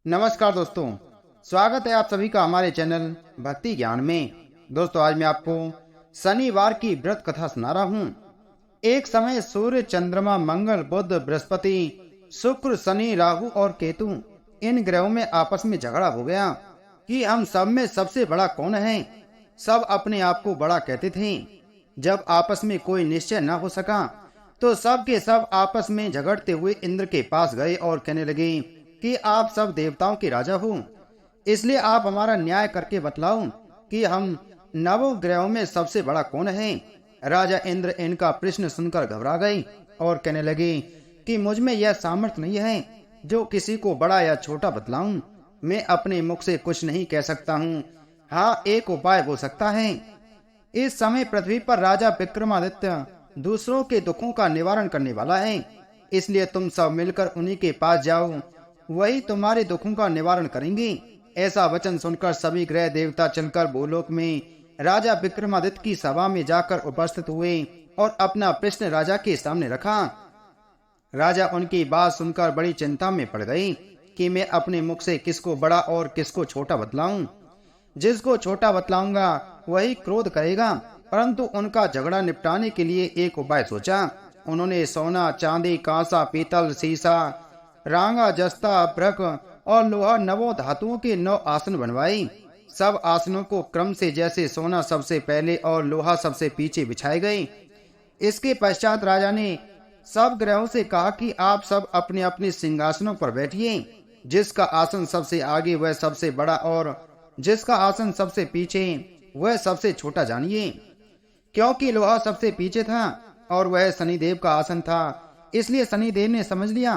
नमस्कार दोस्तों, स्वागत है आप सभी का हमारे चैनल भक्ति ज्ञान में। दोस्तों, आज मैं आपको शनिवार की व्रत कथा सुना रहा हूँ। एक समय सूर्य, चंद्रमा, मंगल, बुध, बृहस्पति, शुक्र, शनि, राहु और केतु इन ग्रहों में आपस में झगड़ा हो गया कि हम सब में सबसे बड़ा कौन है। सब अपने आप को बड़ा कहते थे। जब आपस में कोई निश्चय न हो सका तो सब के सब आपस में झगड़ते हुए इंद्र के पास गए और कहने लगे कि आप सब देवताओं के राजा हो, इसलिए आप हमारा न्याय करके बतलाओ कि हम नवों ग्रहों में सबसे बड़ा कौन है। राजा इंद्र इनका प्रश्न सुनकर घबरा गए और कहने लगे कि मुझ में यह सामर्थ्य नहीं है जो किसी को बड़ा या छोटा बतलाऊं। मैं अपने मुख से कुछ नहीं कह सकता हूँ। हाँ, एक उपाय हो सकता है। इस समय पृथ्वी पर राजा विक्रमादित्य दूसरों के दुखों का निवारण करने वाला है, इसलिए तुम सब मिलकर उन्हीं के पास जाओ, वही तुम्हारे दुखों का निवारण करेंगे। ऐसा वचन सुनकर सभी ग्रह देवता चलकर भूलोक में राजा विक्रमादित्य की सभा में जाकर उपस्थित हुए और अपना प्रश्न राजा के सामने रखा। राजा उनकी बात सुनकर बड़ी चिंता में पड़ गई कि मैं अपने मुख से किसको बड़ा और किसको छोटा बतलाऊं। जिसको छोटा बतलाऊंगा वही क्रोध करेगा, परंतु उनका झगड़ा निपटाने के लिए एक उपाय सोचा। उन्होंने सोना, चांदी, कांसा, पीतल, सीसा, रांगा, जस्ता, ब्रक और लोहा नवों धातुओं के 9 आसन बनवाए। सब आसनों को क्रम से, जैसे सोना सबसे पहले और लोहा सबसे पीछे बिछाए गए। इसके पश्चात राजा ने सब ग्रहों से कहा कि आप सब अपने अपने सिंहासनों पर बैठिए। जिसका आसन सबसे आगे वह सबसे बड़ा और जिसका आसन सबसे पीछे वह सबसे छोटा जानिए। क्योंकि लोहा सबसे पीछे था और वह शनिदेव का आसन था, इसलिए शनिदेव ने समझ लिया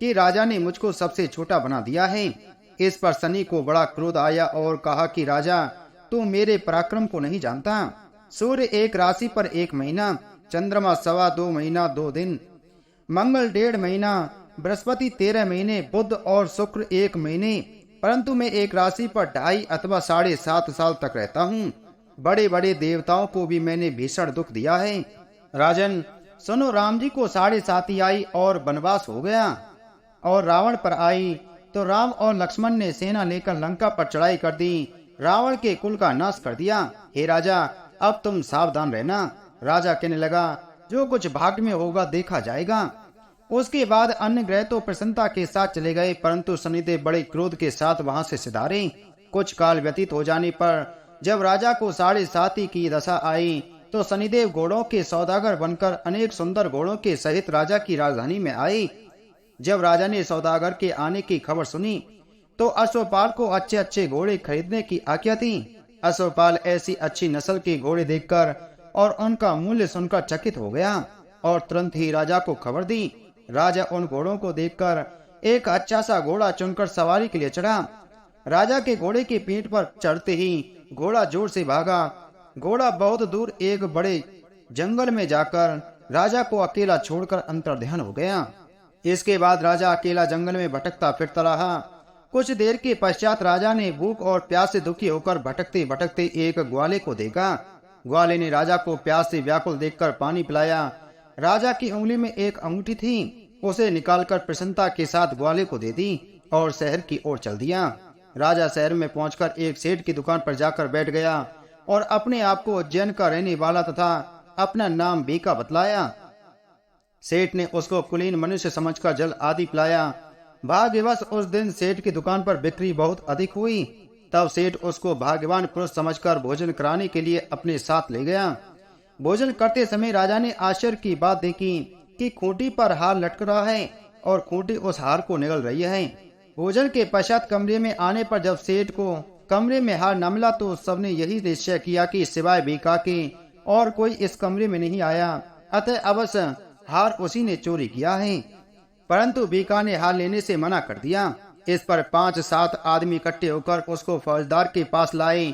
कि राजा ने मुझको सबसे छोटा बना दिया है। इस पर शनि को बड़ा क्रोध आया और कहा कि राजा, तू मेरे पराक्रम को नहीं जानता। सूर्य एक राशि पर 1 महीना, चंद्रमा 2.25 महीना 2 दिन, मंगल 1.5 महीना, बृहस्पति 13 महीने, बुध और शुक्र 1 महीने, परंतु मैं एक राशि पर 2.5 अथवा 7.5 साल तक रहता हूँ। बड़े बड़े देवताओं को भी मैंने भीषण दुख दिया है। राजन सुनो, राम जी को 7.5 आई और वनवास हो गया और रावण पर आई तो राम और लक्ष्मण ने सेना लेकर लंका पर चढ़ाई कर दी, रावण के कुल का नाश कर दिया। हे राजा, अब तुम सावधान रहना। राजा कहने लगा, जो कुछ भाग्य में होगा देखा जाएगा। उसके बाद अन्य ग्रह तो प्रसन्नता के साथ चले गए, परंतु शनिदेव बड़े क्रोध के साथ वहां से सिधारे। कुछ काल व्यतीत हो जाने पर जब राजा को 7.5 की दशा आई तो शनिदेव घोड़ों के सौदागर बनकर अनेक सुंदर घोड़ों के सहित राजा की राजधानी में आए। जब राजा ने सौदागर के आने की खबर सुनी तो अश्वपाल को अच्छे अच्छे घोड़े खरीदने की आज्ञा थी। अश्वपाल ऐसी अच्छी नस्ल के घोड़े देखकर और उनका मूल्य सुनकर चकित हो गया और तुरंत ही राजा को खबर दी। राजा उन घोड़ों को देखकर एक अच्छा सा घोड़ा चुनकर सवारी के लिए चढ़ा। राजा के घोड़े की पीठ पर चढ़ते ही घोड़ा जोर से भागा। घोड़ा बहुत दूर एक बड़े जंगल में जाकर राजा को अकेला छोड़कर अंतर्ध्यान हो गया। इसके बाद राजा अकेला जंगल में भटकता फिरता रहा। कुछ देर के पश्चात राजा ने भूख और प्यास से दुखी होकर भटकते भटकते एक ग्वाले को देखा। ग्वाले ने राजा को प्यास से व्याकुल देखकर पानी पिलाया। राजा की उंगली में एक अंगूठी थी, उसे निकालकर प्रसन्नता के साथ ग्वाले को दे दी और शहर की ओर चल दिया। राजा शहर में पहुंचकर एक सेठ की दुकान पर जाकर बैठ गया और अपने आप को उज्जैन का रहने वाला तथा अपना नाम बीका बतलाया। सेठ ने उसको कुलीन मनुष्य समझकर जल आदि पिलाया। भाग्यवश उस दिन सेठ की दुकान पर बिक्री बहुत अधिक हुई। तब सेठ उसको भाग्यवान पुरुष समझकर भोजन कराने के लिए अपने साथ ले गया। भोजन करते समय राजा ने आश्चर्य की बात देखी कि खूंटी पर हार लटक रहा है और खूंटी उस हार को निगल रही है। भोजन के पश्चात कमरे में आने पर जब सेठ को कमरे में हार न मिला तो सबने यही निश्चय किया कि सिवाय बीका के और कोई इस कमरे में नहीं आया, अतः अवश्य हार उसी ने चोरी किया है। परंतु बीका ने हार लेने से मना कर दिया। इस पर 5-7 आदमी इकट्ठे होकर उसको फौजदार के पास लाए।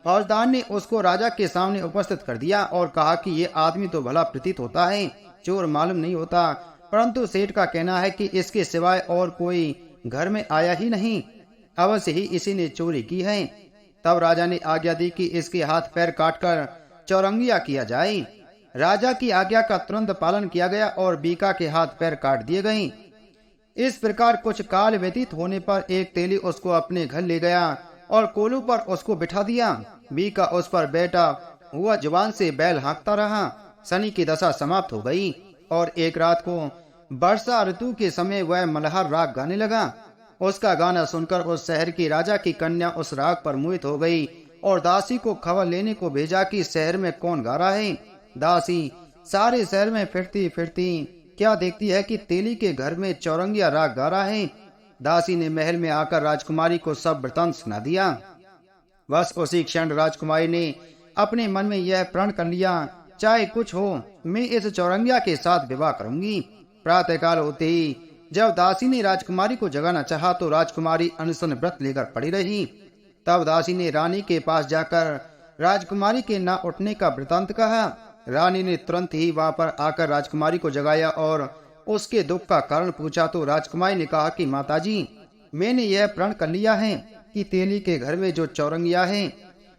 फौजदार ने उसको राजा के सामने उपस्थित कर दिया और कहा कि ये आदमी तो भला प्रतीत होता है, चोर मालूम नहीं होता, परंतु सेठ का कहना है कि इसके सिवाय और कोई घर में आया ही नहीं, अवश्य ही इसी ने चोरी की है। तब राजा ने आज्ञा दी कि इसके हाथ पैर काटकर चौरंगिया किया जाए। राजा की आज्ञा का तुरंत पालन किया गया और बीका के हाथ पैर काट दिए गए। इस प्रकार कुछ काल व्यतीत होने पर एक तेली उसको अपने घर ले गया और कोलू पर उसको बिठा दिया। बीका उस पर बैठा हुआ जुबान से बैल हाँकता रहा। शनि की दशा समाप्त हो गई और एक रात को वर्षा ऋतु के समय वह मल्हार राग गाने लगा। उसका गाना सुनकर उस शहर की राजा की कन्या उस राग पर मोहित हो गई और दासी को खबर लेने को भेजा कि शहर में कौन गा रहा है। दासी सारे शहर में फिरती फिरती क्या देखती है कि तेली के घर में चौरंगिया राग गा रहा है। दासी ने महल में आकर राजकुमारी को सब वृतांत सुना दिया। बस उसी क्षण राजकुमारी ने अपने मन में यह प्रण कर लिया, चाहे कुछ हो मैं इस चौरंगिया के साथ विवाह करूंगी। प्रातःकाल होते ही जब दासी ने राजकुमारी को जगाना चाहा तो राजकुमारी अनशन व्रत लेकर पड़ी रही। तब दासी ने रानी के पास जाकर राजकुमारी के न उठने का वृतांत कहा। रानी ने तुरंत ही वहां पर आकर राजकुमारी को जगाया और उसके दुख का कारण पूछा तो राजकुमारी ने कहा कि माताजी, मैंने यह प्रण कर लिया है कि तेली के घर में जो चौरंगिया है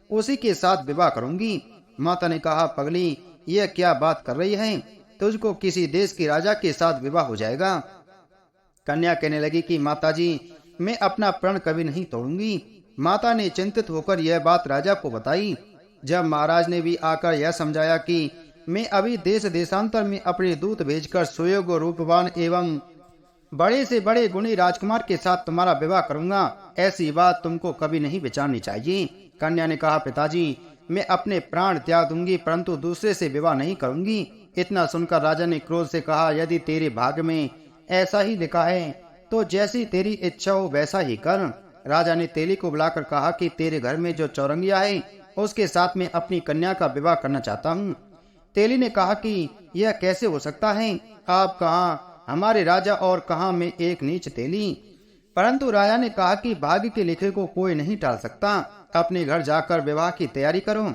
उसी के साथ विवाह करूंगी। माता ने कहा, पगली यह क्या बात कर रही है, तुझको किसी देश के राजा के साथ विवाह हो जाएगा। कन्या कहने लगी कि माताजी, मैं अपना प्रण कभी नहीं तोड़ूंगी। माता ने चिंतित होकर यह बात राजा को बताई। जब महाराज ने भी आकर यह समझाया कि मैं अभी देश देशांतर में अपने दूत भेजकर सुयोग्य रूपवान एवं बड़े से बड़े गुणी राजकुमार के साथ तुम्हारा विवाह करूंगा, ऐसी बात तुमको कभी नहीं विचारनी चाहिए। कन्या ने कहा, पिताजी मैं अपने प्राण त्याग दूंगी परंतु दूसरे से विवाह नहीं करूंगी। इतना सुनकर राजा ने क्रोध से कहा, यदि तेरे भाग्य में ऐसा ही लिखा है तो जैसी तेरी इच्छा हो वैसा ही कर। राजा ने तेली को बुलाकर कहा कि तेरे घर में जो चौरंगिया है उसके साथ में अपनी कन्या का विवाह करना चाहता हूँ। तेली ने कहा कि यह कैसे हो सकता है, आप कहाँ हमारे राजा और कहाँ मैं एक नीच तेली। परंतु राजा ने कहा कि भाग्य के लिखे को कोई नहीं टाल सकता, अपने घर जाकर विवाह की तैयारी करो।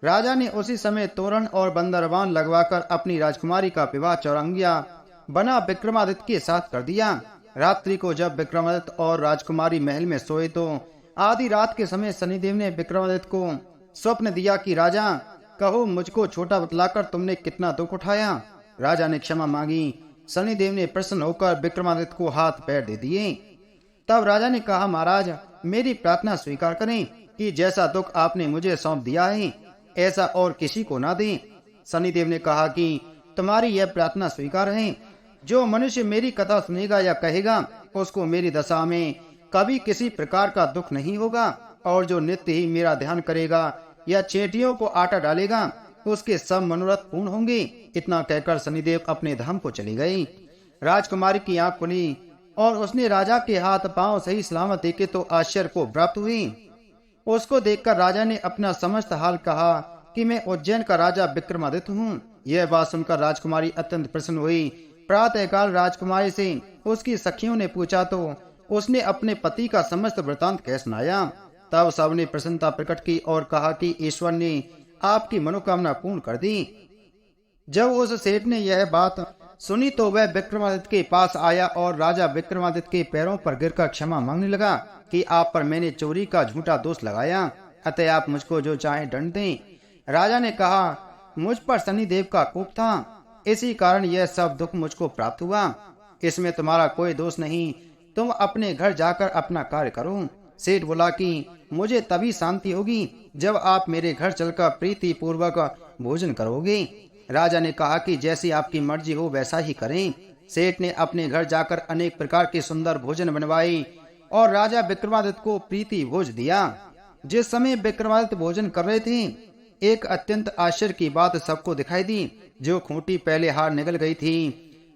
राजा ने उसी समय तोरण और बंदरवान लगवाकर अपनी राजकुमारी का विवाह चौरंगिया बना विक्रमादित्य के साथ कर दिया। रात्रि को जब विक्रमादित्य और राजकुमारी महल में सोए तो आधी रात के समय शनिदेव ने विक्रमादित्य को स्वप्न दिया कि राजा, कहो मुझको छोटा बतलाकर तुमने कितना दुख उठाया। राजा ने क्षमा मांगी। शनिदेव ने प्रसन्न होकर विक्रमादित्य को हाथ पैर दे दिए। तब राजा ने कहा, महाराज मेरी प्रार्थना स्वीकार करें कि जैसा दुख आपने मुझे सौंप दिया है ऐसा और किसी को ना दें। शनिदेव ने कहा कि तुम्हारी यह प्रार्थना स्वीकार है। जो मनुष्य मेरी कथा सुनेगा या कहेगा उसको मेरी दशा में कभी किसी प्रकार का दुख नहीं होगा और जो नित्य ही मेरा ध्यान करेगा या चेटियों को आटा डालेगा उसके सब मनोरथ पूर्ण होंगे। इतना कहकर शनिदेव अपने धाम को चली गई। राजकुमारी की आंख खुली और उसने राजा के हाथ पांव सही सलामत देखे तो आश्चर्य को प्राप्त हुई। उसको देखकर राजा ने अपना समस्त हाल कहा कि मैं उज्जैन का राजा विक्रमादित्य हूँ। यह बात सुनकर राजकुमारी अत्यंत प्रसन्न हुई। प्रातःकाल राजकुमारी से उसकी सखियों ने पूछा तो उसने अपने पति का समस्त वृतांत कह सुनाया। तब सबने प्रसन्नता प्रकट की और कहा कि ईश्वर ने आपकी मनोकामना पूर्ण कर दी। जब उस सेठ ने यह बात सुनी तो वह विक्रमादित्य के पास आया और राजा विक्रमादित्य के पैरों पर गिरकर क्षमा मांगने लगा कि आप पर मैंने चोरी का झूठा दोष लगाया, अतः आप मुझको जो चाहे दंड दें। राजा ने कहा, मुझ पर शनिदेव का कोप था, इसी कारण यह सब दुख मुझको प्राप्त हुआ। इसमें तुम्हारा कोई दोष नहीं, तुम अपने घर जाकर अपना कार्य करो। सेठ बोला कि मुझे तभी शांति होगी जब आप मेरे घर चलकर प्रीति पूर्वक भोजन करोगे। राजा ने कहा कि जैसी आपकी मर्जी हो वैसा ही करें। सेठ ने अपने घर जाकर अनेक प्रकार के सुंदर भोजन बनवाई और राजा विक्रमादित्य को प्रीति भोज दिया। जिस समय विक्रमादित्य भोजन कर रहे थे एक अत्यंत आश्चर्य की बात सबको दिखाई दी। जो खूंटी पहले हार निकल गई थी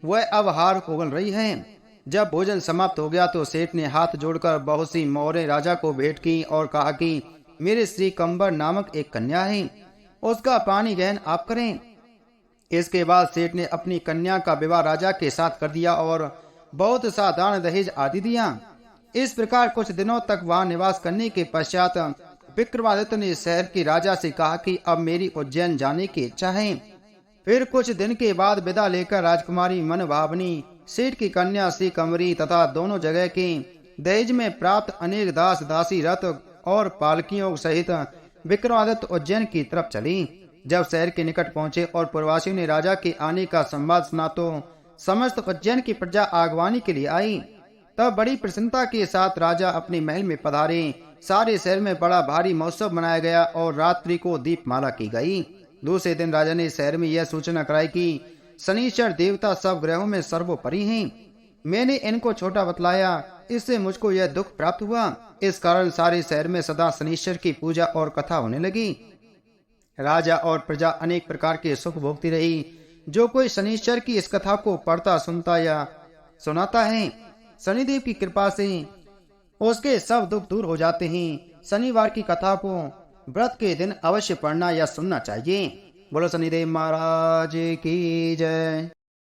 वह अब हार उगल रही है। जब भोजन समाप्त हो गया तो सेठ ने हाथ जोड़कर बहुत सी मोहरें राजा को भेंट की और कहा कि मेरे श्री कंबर नामक एक कन्या है, उसका पानी ग्रहण आप करें। इसके बाद सेठ ने अपनी कन्या का विवाह राजा के साथ कर दिया और बहुत सा दान दहेज आदि दिया। इस प्रकार कुछ दिनों तक वहां निवास करने के पश्चात विक्रमादित्य ने शहर के राजा से कहा कि अब मेरी उज्जैन जाने की इच्छा है। फिर कुछ दिन के बाद विदा लेकर राजकुमारी मन भावनी सेठ की कन्या श्री कंवरी तथा दोनों जगह के दहेज में प्राप्त अनेक दास दासी रथ और पालकियों सहित विक्रमादित्य उज्जैन की तरफ चली। जब शहर के निकट पहुंचे और प्रवासियों ने राजा के आने का संवाद सुना तो समस्त उज्जैन की प्रजा आगवानी के लिए आई। तब बड़ी प्रसन्नता के साथ राजा अपने महल में पधारे। सारे शहर में बड़ा भारी महोत्सव मनाया गया और रात्रि को दीपमाला की गई। दूसरे दिन राजा ने शहर में यह सूचना कराई कि शनिश्चर देवता सब ग्रहों में सर्वोपरि हैं। मैंने इनको छोटा बतलाया, इससे मुझको यह दुख प्राप्त हुआ। इस कारण सारे शहर में सदा शनिश्चर की पूजा और कथा होने लगी। राजा और प्रजा अनेक प्रकार के सुख भोगती रही। जो कोई शनिश्चर की इस कथा को पढ़ता, सुनता या सुनाता है, शनिदेव की कृपा से उसके सब दुख दूर हो जाते हैं। शनिवार की कथा को व्रत के दिन अवश्य पढ़ना या सुनना चाहिए। बोलो शनिदेव महाराज की जय।